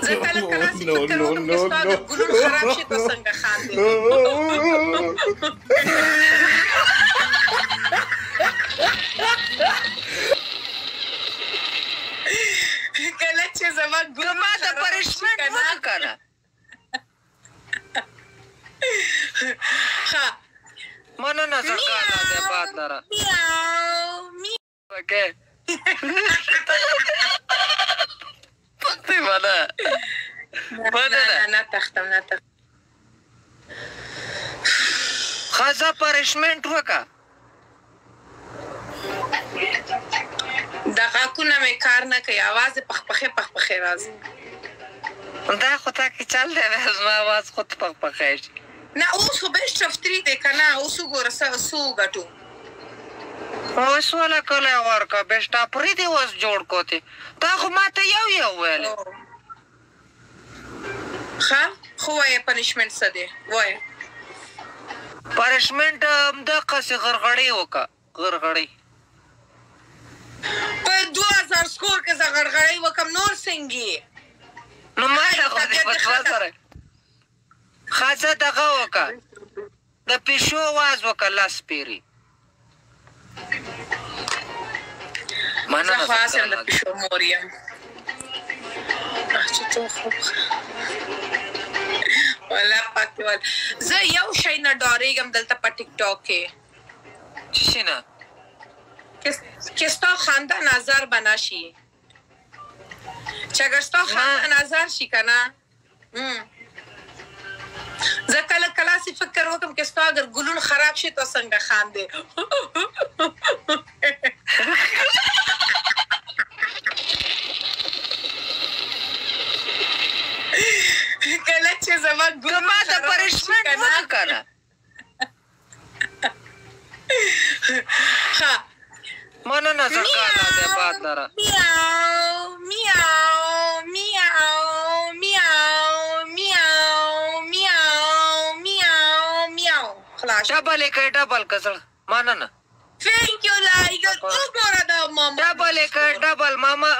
زه کله کله فکر کوم چې ستا د ګلون خراب شي ته څنګه خاندې کله چې زما ګلون ما ته پرشمنټ وکړه ها مننه سرکار دې بات لره اوکې پته ولا نه تختم خاصه پرشمنټ وکړه دغه مې کار نه کوي आवाज پخپخه راځي دا خو تا کې چل دی زما आवाज خود پخپخه شي نه اوس خو بهشت رفتري دی که نه اوس وګوره څه وګټو اوس وله کلی ورکړه بهشت اپرېدې اوس جوړ کوتې تا خو ما ته یو ویلې ښه خو وایه پنشمنټ څه دی وایه پنشمنټ همدقسې غرغړې وکړه غرغړې په 2000 سکور کې زه غرغړې وکړم نور څنګه نو ما ته خو دې په دوه سره خاصه دغه وکړه د پیشو واز وکړه لاس پیري زه خو اصل د پیشو مور یم والله پاک وال زه یو شی نه ډارېږم دلته په ټیک ټاک کې څه شي نه که ستا خنده نظر به نشي چې اگر ستا خنده نظر شي که نه زه کله کلاسې فکر وکړم که ستا اگر ګلون خراب شي تو څنګه خاندې کله چې زما ګلون ما ته پرشمنټ وکړه ښه مننه سرکار دې بات لره ډبل یې کړی ډبل کزړه مننه Thank you, like, وګوره دا ماما ډبل یې کړی ډبل ماما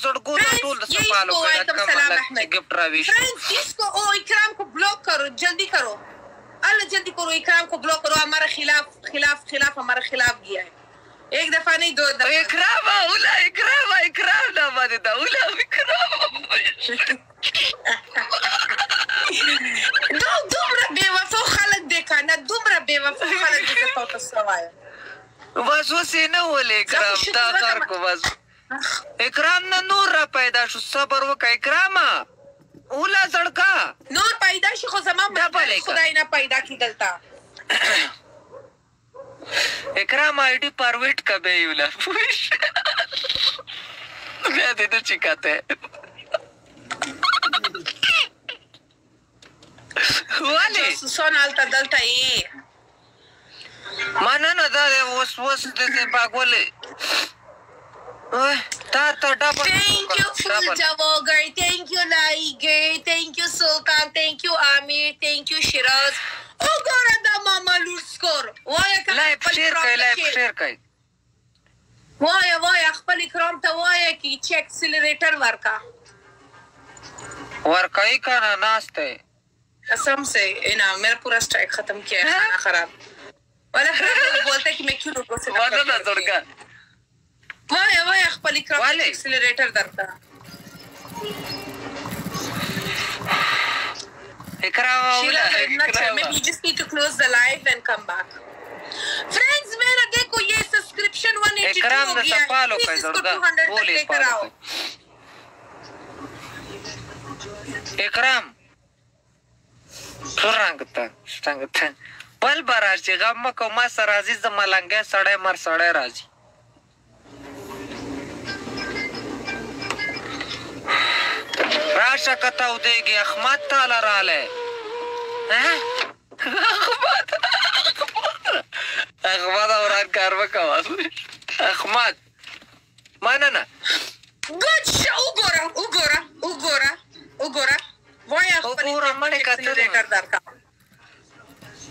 زړګو ته ټول د سپالو کړی गिफ्ट راویش फ्रेंड्स इसको ओ इकराम को ब्लॉक करो जल्दी करो अल्लाह जल्दी करो इकराम को ब्लॉक करो हमारा खिलाफ हमारा खिलाफ गया है एक दफा नहीं दो दफा اکرام نه باندې دا اوله اکرام دومره بېوفا خلک دی که نه دومره بېوفا خلک دی که تا ته څه وایم بس اوس یې نه ولې اکرام دا کار کو بس اکرام نه نور را پیدا شو صبر وکړه اکرامه اوله زړګه نور پیدا شي خو زما خدای نه پیدا کړي دلته اکرام آئی ڈی پرویٹ کبھی یولا میں دے دو چکاتے والی سون آلتا دلتا ای مانا نا دا دے وس دے باگولی تا ڈابل thank you Fulja Wogar thank you Laiger thank you Sultan thank you Amir thank you Shiraz وګوره دا ماما لور سکور لایف شیر کوي وایه خپل اکرام ته وایه چې اکسلریټر ورکا ورکائی کانا ناستے قسم سے میرا پورا اسٹرائک ختم کیا ہے کھانا خراب والا بولتا ہے کہ میں کیوں لوگوں سے وایه خپل اکرام ته اکسلریټر درکا Maybe you just need to close the live and come back. Friends, मेरा देखो ये सब्सक्रिप्शन 182 हो गया है. Please इसको 200 तक लेकर आओ. اکرام څنګه بل برار چې غم مکو ما سره راځي د ملنګې سړی مر سړی راځي راشه کته ودېږي احمد تعالی رالی احمد اوران کار وکوه احمد مننه ګوډ وګوره وایه خپل اکرام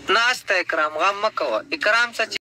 ناسته اکرام غم مکوه اکرام